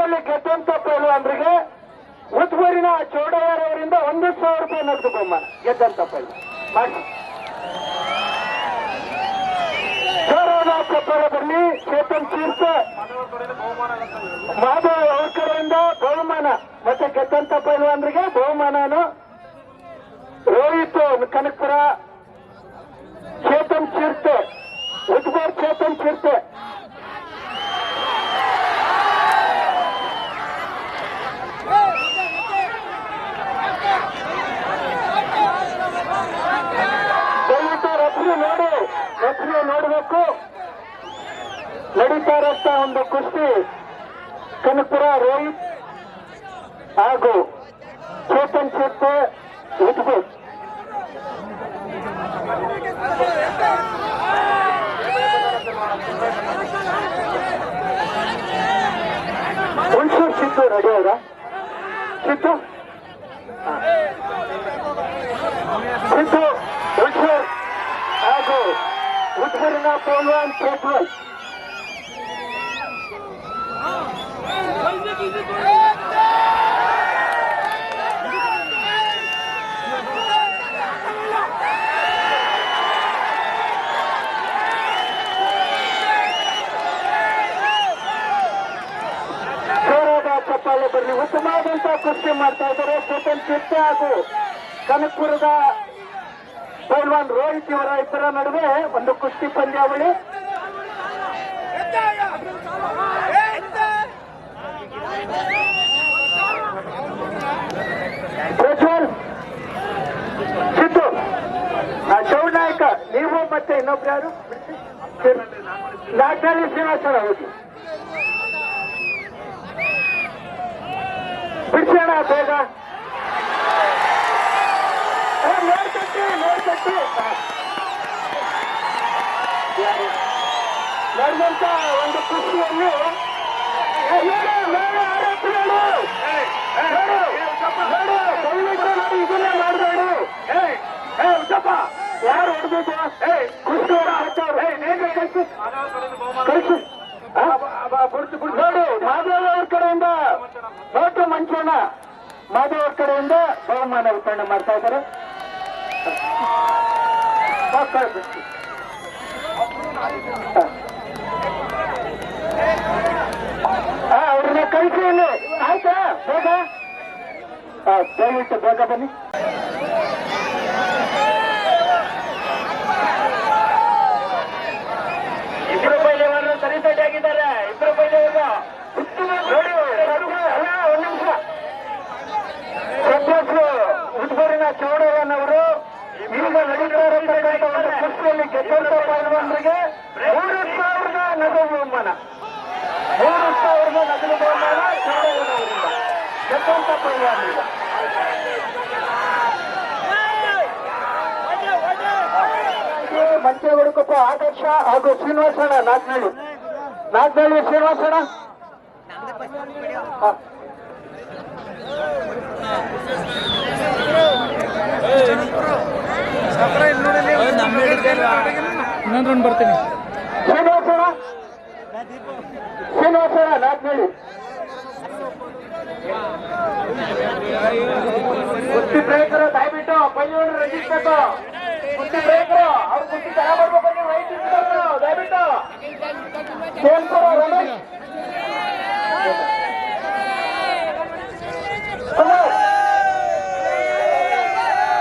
ಕುಸ್ತಿಯಲ್ಲಿ ಗೆದ್ದಂತ ಪೈಲ್ವಾನರಿಗೆ ಉದ್ಬೂರಿನ ಚೌಡಯ್ಯರವರಿಂದ 1,000 ರೂಪಾಯಿ ನಗದು ಬಹುಮಾನ. ಗೆದ್ದಂತ ಪೈಲ್ವಾನ್ ಮಾಡಿ ಜೋರಾದ ಚಪ್ಪಾಳ ಬರಲಿ. ಚೇತನ್ ತೀರ್ಥ ಮಾಧವ್ ಅವ್ರ ಕಡೆಯಿಂದ ಬಹುಮಾನ ಮತ್ತೆ ಗೆದ್ದಂತ ಪೈಲ್ವಾನರಿಗೆ ಬಹುಮಾನನು. ರೋಹಿತ್ ಕನಕಪುರ, ಚೇತನ್ ಚಿರ್ತೆ ಉದ್ಬೂರ್, ಚೇತನ್ ಚಿರ್ತೆ ರೆಫ್ರಿ ನೋಡಬೇಕು. ನಡೀತಾ ಇರುವಂತ ಒಂದು ಕುಸ್ತಿ ಕನಕಪುರ ರೋಹಿತ್ ಹಾಗೂ ಚೇತನ್ ಚಿರ್ತೆ ಉದ್ಬೂರ್. ಹುಣಸೂರು ಸಿದ್ದು ರೆಡಿ ಅವರ ಸಿದ್ದು ಸಿದ್ದು ಹುಣಸೂರು ಹಾಗೂ ಉದ್ಬೂರಿನ ಪೈಲ್ವಾನ್ ಚೇತನ್. ಚಪ್ಪಾಳೆ ಬರಲಿ. ಉತ್ತಮವಾದಂತಹ ಕುಸ್ತಿ ಮಾಡ್ತಾ ಇದ್ದಾರೆ ಚೇತನ್ ಚಿರ್ತೆ ಹಾಗೂ ಕನಕಪುರದ ಪೈಲ್ವಾನ್ ರೋಹಿತ್ ಇವರ ಇಬ್ಬರ ನಡುವೆ ಒಂದು ಕುಸ್ತಿ ಪಂದ್ಯಾವಳಿ. ಪ್ರಜ್ವಲ್ ಸಿದ್ದು ಚೌನಾಯಕ ನೀವು ಮತ್ತೆ ಇನ್ನೊಬ್ರು ಯಾರು ನಾಗನಹಳ್ಳಿ ಶ್ರೀನಿವಾಸನ ಹೋಗಿ ಬಿಡಿಸೋಣ ಬೇಗ. ನಡೆದಂತ ಒಂದು ಕುಸ್ತಿಯಲ್ಲಿ ಇದನ್ನೇ ಮಾಡಬೇಡಿ. ಯಾರು ಹೊಡೆದಿದ್ದು ಕುಸ್ತಿ ನೋಡಿ. ಮಾಧವ್ ಅವ್ರ ಕಡೆಯಿಂದ ನೋಟು ಮಂಚಣ್ಣ ಮಾಧವ್ ಅವ್ರ ಕಡೆಯಿಂದ ಬಹುಮಾನ ವಿತರಣೆ ಮಾಡ್ತಾ ಇದ್ದಾರೆ. ಅವ್ರನ್ನ ಕಳಿಸಿ ಇಲ್ಲಿ ಆಯ್ತಾ? ಬೇಗ ದಯವಿಟ್ಟು ಬೇಗ ಬನ್ನಿ. ಇಬ್ಬರು ಪೈಲ್ವಾನರು ಸರಿಸಡಿ ಆಗಿದ್ದಾರೆ. ಇಬ್ಬರು ಪೈಲ್ವಾನರು ನೋಡಿ. ಅಲ್ಲ, ಒಂದು ನಿಮಿಷ. ಸದ್ಯಕ್ಕೆ ಉದ್ಬೂರಿನ ಚೌಡಯ್ಯನವರು ಈಗ ನಡೀತಾ ಇರತಕ್ಕಂಥ ಒಂದು ಕುಸ್ತಿಯಲ್ಲಿ ಗೆದ್ದಂತ ಪೈಲ್ವಾನರಿಗೆ 3,000 ನಗದು ಬಹುಮಾನ. 3,000 ನಗದು ಬಹುಮಾನ ಚೌಡಯ್ಯನವರಿಂದ ಗೆದ್ದಂತ ಪೈಲ್ವಾನರಿಗೆ. ಮಂಚೆ ಹುಡುಕಪ್ಪ ಆದರ್ಶ ಹಾಗೂ ಶ್ರೀನಿವಾಸಣ್ಣ ನಾಗನಹಳ್ಳಿ ಶ್ರೀನಿವಾಸಣ್ಣ. ಇನ್ನೊಂದು ಬರ್ತೀನಿ. ಶ್ರೀನಿವಾಸಣ್ಣ ನಾಗನಹಳ್ಳಿ. ಕುಸ್ತಿ ಪ್ರೇಮಿಕರು ದಯವಿಟ್ಟು ಪೈಲ್ವಾನರು ರಚಿಸಬೇಕು. ಕುಸ್ತಿ ಪ್ರೇಮಿಕರು ಅವ್ರು ಕುಸ್ತಿ ತರ ಬರ್ಬೇಕು. ನೀವು ರೈಟ್ ಇರ್ಬೇಕು ದಯವಿಟ್ಟು. ಕೇಳ್ಕೊರೋ ರಮೇಶ್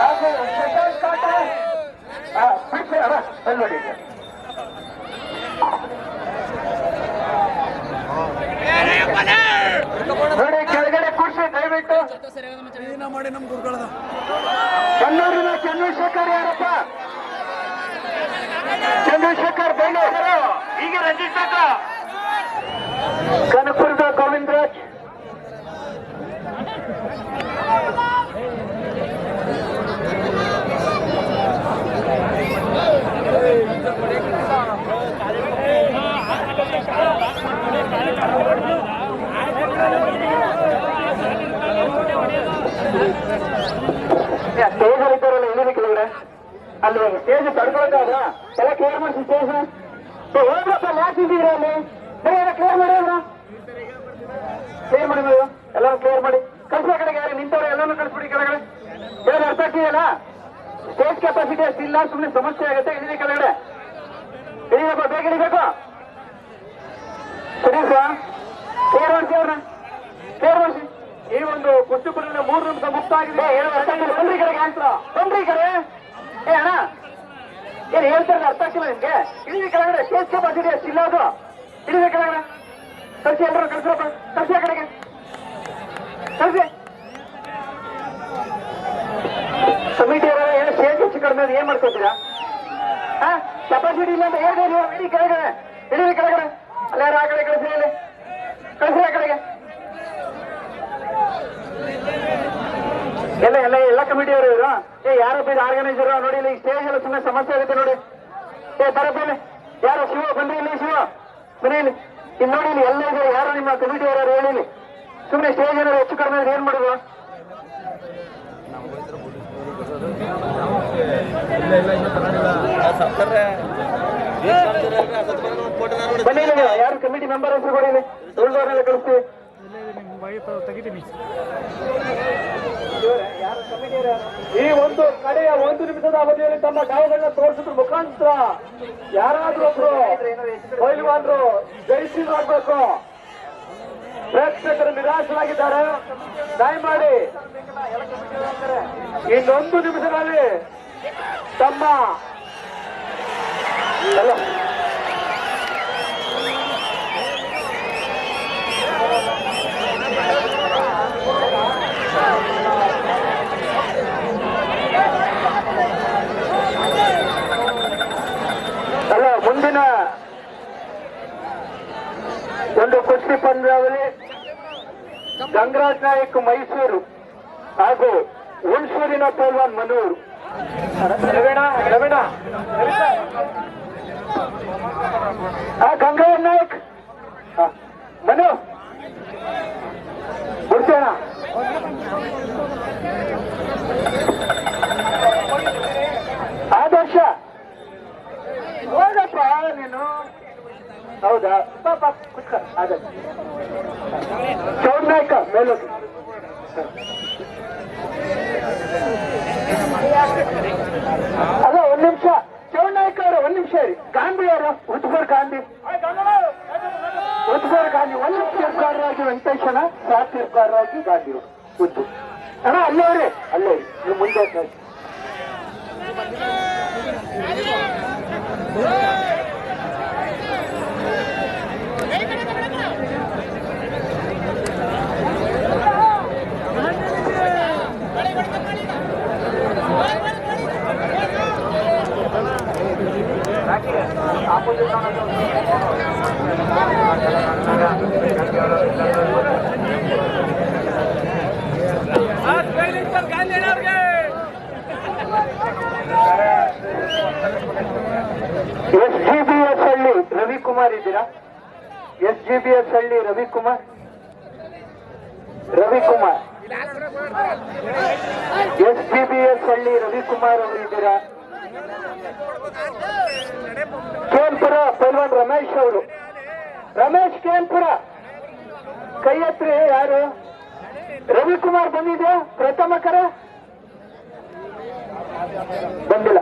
ಹಾಗೂ ಶಶಾಂಕ್ ಕಾಟ ನೋಡಿ. ನೋಡಿ ಕೆಳಗಡೆ ಕೂರ್ಸಿ ದಯವಿಟ್ಟು. ಮಾಡಿ ನಮ್ ಗುರುಗಳದ ಕಣ್ಣೂರಿನ ಚಂದ್ರಶೇಖರ್ ಯಾರಪ್ಪ? ಚಂದ್ರಶೇಖರ್ ಬೈಲೂರು. ಈಗ ರಂಜಿತ್ ಕನಕಪುರದ ಗೋವಿಂದರಾಜ್. ಸ್ಟೇಜಲ್ಲಿ ಇದ್ದಾರಲ್ಲ ಇಳಿದ ಕೆಳಗಡೆ ಅಲ್ಲಿ ಸ್ಟೇಜ್ ತಡ್ಕೊಳಕ್ಕಾಗ ಎಲ್ಲ ಕ್ಲಿಯರ್ ಮಾಡಿಸಿ ಸ್ಟೇಜ್ ಹೋಗ್ರಪ್ಪ. ಮ್ಯಾಚ್ ಇದ್ದೀರ ಅಲ್ಲಿ ಬರೀ ಎಲ್ಲ ಕ್ಲಿಯರ್ ಮಾಡಿ. ಕೆಪಾಸಿಟಿ ಅಷ್ಟಿಲ್ಲ, ಸುಮ್ಮನೆ ಸಮಸ್ಯೆ ಆಗುತ್ತೆ. ಇಳಿದಿ ಕೆಳಗಡೆ ಇಳಿಯಪ್ಪ, ಬೇಗ ಇಳಿಬೇಕು. ಸುರೇಶ ಸೇರ್ವರ್ಸಿ ಅವ್ರನ್ನ ಸೇರ್ವರ್ಸಿ. ಈ ಒಂದು ಕುಸ್ತಿಪುರದಲ್ಲಿ 3 ನಿಮಿಷ ಮುಕ್ತ ಆಗಿದೆ. ಬಂದ್ರಿ ಕಡೆಗೆ ಅಂತ ಬಂದ್ರಿ ಕಡೆ. ಏ ಅಣ್ಣ ಏನ್ ಹೇಳ್ತಾರೆ ಅರ್ಥ ಆಗ್ತಿಲ್ಲ ನಿಮ್ಗೆ? ಇಳಿದಿ ಕೆಳಗಡೆ, ಕೇಸ್ ಕೆಪಾಸಿಟಿ ಅಷ್ಟಿಲ್ಲ ಅದು. ಇಳಿದ ಕೆಳಗಡೆ ಕಳಿಸಿ, ಎಲ್ಲರೂ ಕಳಿಸ್ರಪ್ಪ, ಕಳಿಸಿ ಆ ಕಡೆಗೆ ಕಳಿಸಿ. ಕಮಿಟಿ ಅವರ ಏನು ಸ್ಟೇಜ್ ಹೆಚ್ಚು ಕಡಿಮೆ ಅದು ಏನ್ ಮಾಡ್ಕೊತೀರಾ? ಕೆಪಾಸಿಟಿ ಇಲ್ಲ ಅಂತ ಹೇಳಿದೆ ನೀವು. ಇಡೀ ಕೆಳಗಡೆ ಇಡೀ ಕೆಳಗಡೆ ಅಲ್ಲ, ಯಾರು ಆ ಕಡೆ ಕಳಿಸಿ, ಇಲ್ಲಿ ಕಳಿಸಿ ಆ ಕಡೆಗೆ. ಎಲ್ಲ ಕಮಿಟಿಯವರು ಇವರು. ಯಾರಪ್ಪ ಇದು ಆರ್ಗನೈಸರ್ ನೋಡಿ. ಇಲ್ಲಿ ಸ್ಟೇಜ್ ಎಲ್ಲ ಸುಮ್ಮನೆ ಸಮಸ್ಯೆ ಆಗುತ್ತೆ ನೋಡಿ. ಬರಪ್ಪ ಇಲ್ಲಿ ಯಾರು ಶಿವ ಬಂದ್ರಿ, ಇಲ್ಲಿ ಶಿವ ಬನ್ನಿ ಇಲ್ಲಿ. ಇಲ್ಲಿ ನೋಡಿ, ಇಲ್ಲಿ ಎಲ್ಲ ಇದೆ. ಯಾರು ನಿಮ್ಮ ಕಮಿಟಿಯವರು ಹೇಳಿಲಿ. ಸುಮ್ಮನೆ ಸ್ಟೇಜ್ ಏನಾದ್ರು ಹೆಚ್ಚು ಕಡಿಮೆ ಏನ್ ಮಾಡುದು? ಬನ್ನಿ ಇಲ್ಲಿ, ಯಾರು ಕಮಿಟಿ ಮೆಂಬರ್ ಹೆಸರು ಕೊಡಿ, ಇಲ್ಲಿ ಉಳಿದವರೆಲ್ಲ ಕಳಿಸ್ತೀವಿ. ತೆಗಿತೀನಿ. ಈ ಒಂದು ಕಡೆಯ 1 ನಿಮಿಷದ ಅವಧಿಯಲ್ಲಿ ತಮ್ಮ ಗಾಯಗಳನ್ನ ತೋರಿಸಿದ್ರ ಮುಖಾಂತರ ಯಾರಾದ್ರೂ ಒಬ್ರು ಪೈಲ್ವಾನ್ರು ಜಯಿಸಿ ಮಾಡ್ಬೇಕು. ಪ್ರೇಕ್ಷಕರು ನಿರಾಶರಾಗಿದ್ದಾರೆ. ದಯಮಾಡಿ ಇನ್ನೊಂದು ನಿಮಿಷದಲ್ಲಿ ತಮ್ಮ ಮುಂದಿನ ಒಂದು ಕುಸ್ತಿ ಪಂದ್ಯಾವಳಿ ಗಂಗರಾಜ್ ನಾಯಕ್ ಮೈಸೂರು ಹಾಗೂ ಹುಣಸೂರಿನ ಪೈಲ್ವಾನ್ ಮನೂರು. ಗಂಗರಾಜ್ ನಾಯಕ್ ಮನು ಬಿಡ್ಸೋಣ. ಆದರ್ಶ ಹೋಗಪ್ಪ ನೀನು. ಹೌದಾ ಪಾಪ ಕುತ್ಕ. ಆದರ್ಶ ಚೌಡ್ ನಾಯಕ ಮೇಲೋಗಿ. ಅಲ್ಲ, 1 ನಿಮಿಷ. ಚೌಡ್ ನಾಯಕ ಅವರು 1 ನಿಮಿಷ ಇರಿ. ಗಾಂಧಿ ಅವರು ಉತ್ಪರ್ ಗಾಂಧಿ 1 ತೀರ್ಪುಗಾರರಾಗಿ ವೆಂಕಟೇಶನ, ಸಾತ್ ತೀರ್ಪುಗಾರರಾಗಿ ಗಾಂಧಿ ಅವರು ಉದ್ದು. ಅಣ್ಣ ಅಲ್ಲೇ ಅವ್ರಿ, ಅಲ್ಲೇ ನೀವು ಮುಂದೆ SGBS ಹಳ್ಳಿ ರವಿಕುಮಾರ್ ಇದ್ದೀರಾ? SGBS ಹಳ್ಳಿ ರವಿಕುಮಾರ್ SGBS ಹಳ್ಳಿ ರವಿಕುಮಾರ್ ಅವರು ಇದ್ದೀರಾ? ಕೇನ್ಪುರ ಪೈಲ್ವಾನ್ ರಮೇಶ್ ಅವರು. ರಮೇಶ್ ಕೇನ್ಪುರ ಕೈ ಎತ್ರಿ. ಯಾರು? ರವಿಕುಮಾರ್ ಬಂದಿದ್ಯಾ? ಪ್ರಥಮ ಕರ ಬಂದಿಲ್ಲ.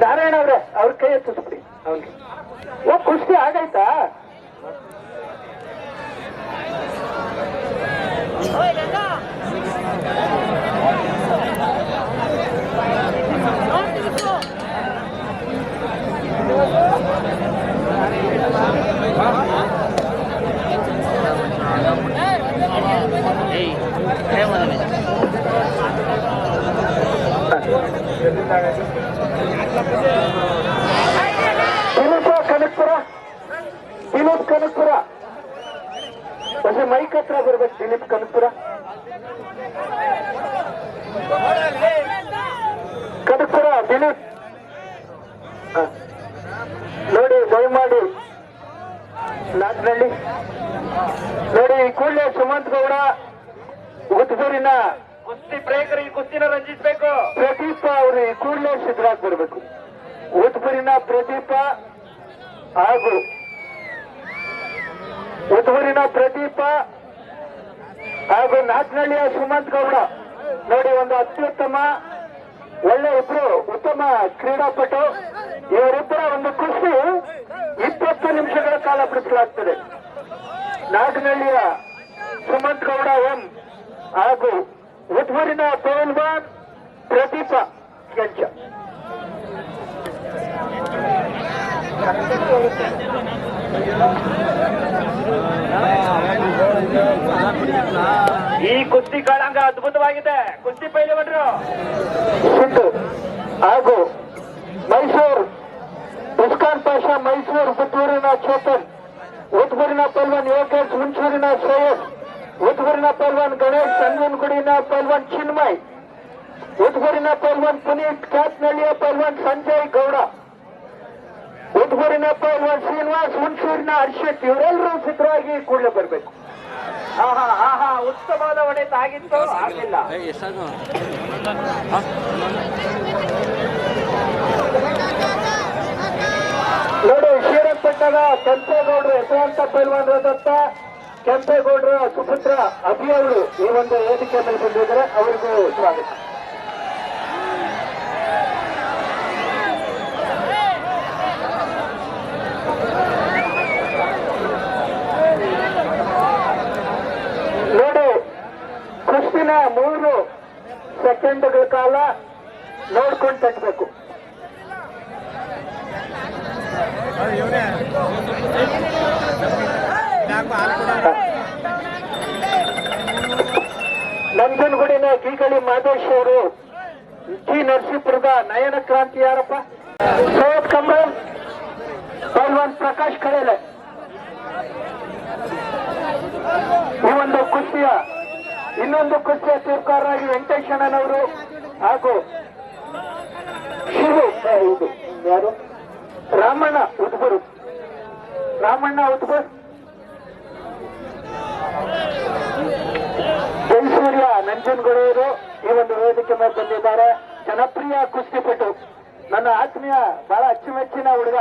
ನಾರಾಯಣ ಅವ್ರೆ, ಅವ್ರ ಕೈ ಎತ್ತಿಸ್ಬಿಡಿ ಅವ್ರಿಗೆ. ಕುಸ್ತಿ ಆಗೈತಾ? ದಿಲೀಪ್ ಕನಕಪುರ ಹೊಸ ಮೈಕ್ ಹತ್ರ ಬರ್ಬೇಕು. ದಿಲೀಪ್ ಕನಕಪುರ ದಿಲೀಪ್ ನೋಡಿ, ದಯಮಾಡಿ ನಾಲ್ಕನಹಳ್ಳಿ ನೋಡಿ. ಕೂಡಲೇ ಸುಮಂತ್ ಗೌಡ ಉತ್ತೂರಿನ ಕುಸ್ತಿ ಪ್ರೇಯಕರು ಈ ಕುಸ್ತಿನ ರಂಜಿಸಬೇಕು. ಪ್ರದೀಪ ಅವರು ಈ ಕೂಡಲೇ ಸಿದ್ಧರಾಗಿ ಬರಬೇಕು. ಉತ್ತೂರಿನ ಪ್ರದೀಪ ಹಾಗೂ ನಾಲ್ಕನಹಳ್ಳಿಯ ಸುಮಂತ್ ಗೌಡ ನೋಡಿ, ಒಂದು ಅತ್ಯುತ್ತಮ ಒಳ್ಳೆ ಇಬ್ರು ಉತ್ತಮ ಕ್ರೀಡಾಪಟು. ಇವರಿಬ್ಬರ ಒಂದು ಕುಸ್ತಿ 20 ನಿಮಿಷಗಳ ಕಾಲ ಬಿಡಿಸಲಾಗ್ತದೆ. ನಾಗನಹಳ್ಳಿಯ ಸುಮಂತ್ ಗೌಡ ಎಂ ಹಾಗೂ ಉದ್ವೂರಿನ ಪಹಲ್ವಾನ್ ಪ್ರದೀಪ ಕೆಂಚ. ಈ ಕುಸ್ತಿ ಕಾಳಾಂಗ ಅದ್ಭುತವಾಗಿದೆ. ಕುಸ್ತಿ ಪೈಲವಾನರು ಸಿದ್ದು ಹಾಗೂ ಮೈಸೂರು ಉಸ್ಕಾನ್ ಪಾಷಾ, ಮೈಸೂರು ಉದ್ವೂರಿನ ಚೇತನ್, ಉದ್ವೂರಿನ ಪಲ್ವಾನ್ ಯೋಗೇಶ್, ಹುಣಸೂರಿನ ಶ್ರೇಯಸ್, ಉದ್ವೂರಿನ ಪಲ್ವಾನ್ ಗಣೇಶ್, ಸಂಗನಗುಡಿನ ಪಲ್ವಾನ್ ಚಿನ್ಮಯ್, ಉದ್ವೂರಿನ ಪಲ್ವಾನ್ ಪುನೀತ್, ಕ್ಯಾತ್ನಹಳ್ಳಿಯ ಪಲ್ವಾನ್ ಸಂಜಯ್ ಗೌಡ, ಉದ್ವೂರಿನ ಪಲ್ವಾನ್ ಶ್ರೀನಿವಾಸ್, ಹುಣಸೂರಿನ ಹರ್ಷಿತ್. ಇವರೆಲ್ಲರೂ ಸಿದ್ಧರಾಗಿ ಕೂಡಲೇ ಬರಬೇಕು. ಆಹಾ ಆಹಾ ಉತ್ತಮವಾದ ಹೊಡೆತ ಆಗಿತ್ತು, ಆಗಲಿಲ್ಲ. ನೋಡಿ, ಶ್ರೀರಂಗಪಟ್ಟಣದ ಕೆಂಪೇಗೌಡರು ಹೆಸರಾಂತ ಪೈಲ್ವಾನ್ ದತ್ತ ಕೆಂಪೇಗೌಡರ ಸುಪುತ್ರ ಅಭಿ ಅವರು ಈ ಒಂದು ವೇದಿಕೆ ಮೇಲೆ ಬಂದಿದ್ದಾರೆ. ಅವರಿಗೂ ಸ್ವಾಗತ. ನೋಡಿ, ಕುಸ್ತಿನ 3 ಸೆಕೆಂಡ್ಗಳ ಕಾಲ ನೋಡ್ಕೊಂಡು ತಟ್ಟಬೇಕು. ನಂಜನಗೂಡಿನ ಗೀಗಳಿ ಮಾದೇಶ್ ಅವರು, ಜಿ ನರಸೀಪುರದ ನಯನ ಕ್ರಾಂತಿ ಯಾರಪ್ಪ, ಸೈಯದ್ ಕಮರನ್, ಪಲ್ವಾನ್ ಪ್ರಕಾಶ್ ಕಳೇಲೆ. ಈ ಒಂದು ಕುಸ್ತಿಯ ಇನ್ನೊಂದು ಕುಸ್ತಿಯ ತೀರ್ಪುಗಾರರಾಗಿ ವೆಂಕಟೇಶಣ್ಣನವರು ಹಾಗೂ ಶಿವು ಇದು ಯಾರು ರಾಮಣ್ಣ ಉದ್ಬೂರು, ರಾಮಣ್ಣ ಉದ್ಬೂರ್, ಜಯಸೂರ್ಯ ನಂಜನಗೂಡೂರು ಈ ಒಂದು ವೇದಿಕೆ ಮೇಲೆ ಬಂದಿದ್ದಾರೆ. ಜನಪ್ರಿಯ ಕುಸ್ತಿಪಟು, ನನ್ನ ಆತ್ಮೀಯ ಬಹಳ ಅಚ್ಚುಮೆಚ್ಚಿನ ಹುಡುಗ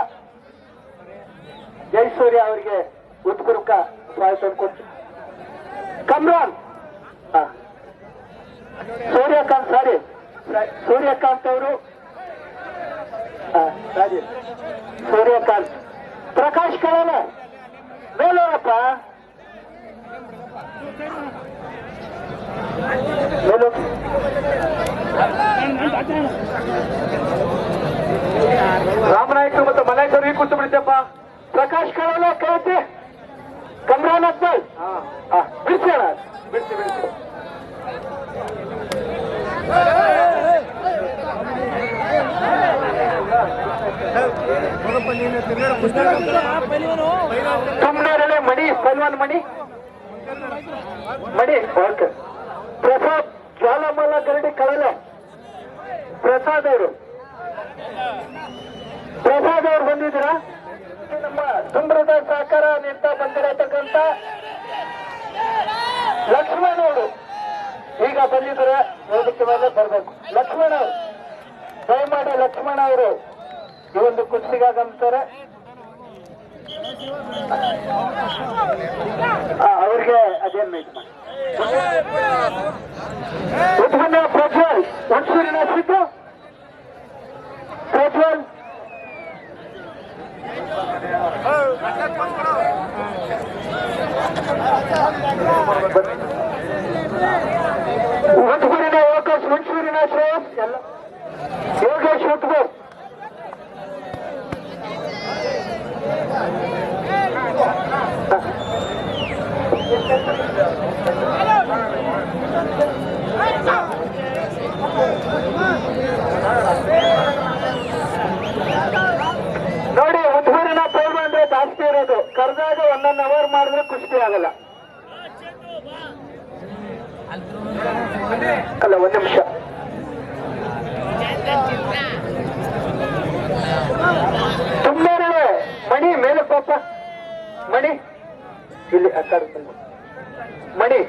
ಜಯಸೂರ್ಯ ಅವರಿಗೆ ಉತ್ಪೂರ್ವಕ ಸ್ವಾಗತ ಕೊಡ್ತೀನಿ. ಕಮ್ರಾನ್ ಸೂರ್ಯಕಾಂತ್, ಸಾರಿ ಸೂರ್ಯಕಾಂತ್ ಅವರು, ಸೂರ್ಯಕಾಂತ್, ಪ್ರಕಾಶ್ ಕಳಲೆ ಮೇಲೋರಪ್ಪ, ಮೇಲು ರಾಮನಾಯ್ಕರು ಮತ್ತು ಮಲಾಯ್ಕರು ಈ ಕೂತು ಬಿಡ್ತಪ್ಪ. ಪ್ರಕಾಶ್ ಕಳಲೆ ಕೈತಿ, ಕಮ್ರಾನ್ ಅಕ್ಬಲ್ ಬಿಡ್ಸೋಣ, ಬಿಡ್ಸಿ ಬಿಡ್ಸಿ. ತುಮ್ನೇರಳೆ ಮಣಿ, ಪಲ್ವಾನ್ ಮಣಿ ಮಣಿ, ಓಕೆ. ಪ್ರಸಾದ್ ಜ್ವಾಲಮಾಲ ಗರಡಿ ಕಳಲೆ, ಪ್ರಸಾದ್ ಅವರು ಬಂದಿದ್ದೀರಾ? ನಮ್ಮ ಸುಂದರದ ಸಹಕಾರ ನಿಂತ ಬಂದಿರತಕ್ಕಂತ ಲಕ್ಷ್ಮಣ್ ಅವರು ಈಗ ಬಂದಿದ್ದಾರೆ, ವೇದಿಕೆ ಮೇಲೆ ಬರಬೇಕು. ಲಕ್ಷ್ಮಣ್ ಅವರು ದಯಮಾಡಿ ಲಕ್ಷ್ಮಣ ಅವರು ಈ ಒಂದು ಕುಸ್ತಿಗಾಗಂತಾರೆ. ಅವ್ರಿಗೆ ಅದೇನು ಉತ್ಪನ್ನ ಪ್ರಜ್ವಲ್, ಹುಣಸೂರಿನ ಸಿದ್ದು ಪ್ರಜ್ವಲ್, ಉತ್ಪೂರಿನ ಯೋಗೇಶ್, ಹುಣಸೂರಿನ ಶ್ರೇಯಸ್, ಎಲ್ಲ ಯೋಗೇಶ್ ಉತ್ಪೂರ್, ನೋಡಿ ಉದ್ವೂರಿನ ಪೈಲ್ ಅಂದ್ರೆ ಜಾಸ್ತಿ ಇರೋದು, ಕರೆದಾಗ 1 ಅವರ್ ಮಾಡಿದ್ರೆ ಕುಸ್ತಿ ಆಗಲ್ಲ. ಅಲ್ಲ, 1 ನಿಮಿಷ. ತುಂಬಾನೇ ಮಣಿ ಮೇಲೆ ಪಾಪ, ಮಣಿ ಇಲ್ಲಿ ಅಕ್ಕ ಮಣಿ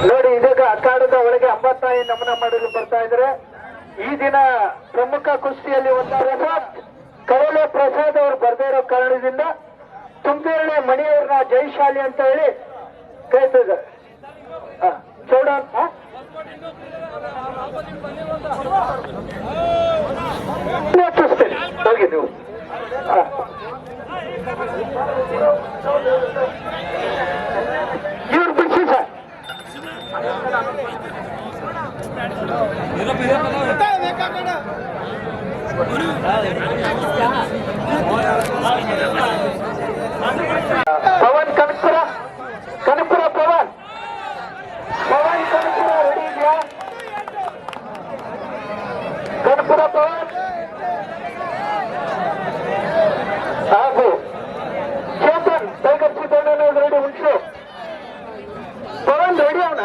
ನೋಡಿ, ಇದೀಗ ಅಖಾಡದ ಒಳಗೆ ಅಂಬತ್ತಾಯಿ ನಮನ ಮಾಡಲು ಬರ್ತಾ ಇದ್ರೆ. ಈ ದಿನ ಪ್ರಮುಖ ಕುಸ್ತಿಯಲ್ಲಿ ಒಂದಾದ ಕರಳೆ ಪ್ರಸಾದ್ ಅವರು ಬರ್ದೇ ಇರೋ ಕಾರಣದಿಂದ ತುಂಬೇರಳೆ ಮಣಿಯವ್ರನ್ನ ಜೈಶಾಲಿ ಅಂತ ಹೇಳಿ ಕರೀತಿದ್ದಾರೆ. ಚೌಡ ಹೋಗಿ ನೀವು ಇವ್ರು ಬಿಡಿಸಿ ಸರ್. ಪವನ್ ಕನಕಪುರ ಕನಕಪುರ ಪವನ್ ಕನಕಪುರ ರೆಡಿ ಇದೆಯಾ? ಕನಕಪುರ ಪವನ್ ಹಾಗೂ ಚೇತನ್ ಟೈಗರ್ ಸಿದ್ದಣ್ಣ ರೆಡಿ ಉಂಟು. ಪವನ್ ರೆಡಿ ಅವನ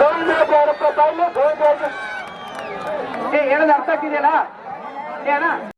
ಗೋವಿಂದರಾಜ ಅವರಪ್ಪ ತಾಯಿಲೆ ಗೋವಿಂದರಾಜ ಹೇಳೋದು ಅರ್ಥ ಆಗ್ತಿದೆಯಲ್ಲ ಏನ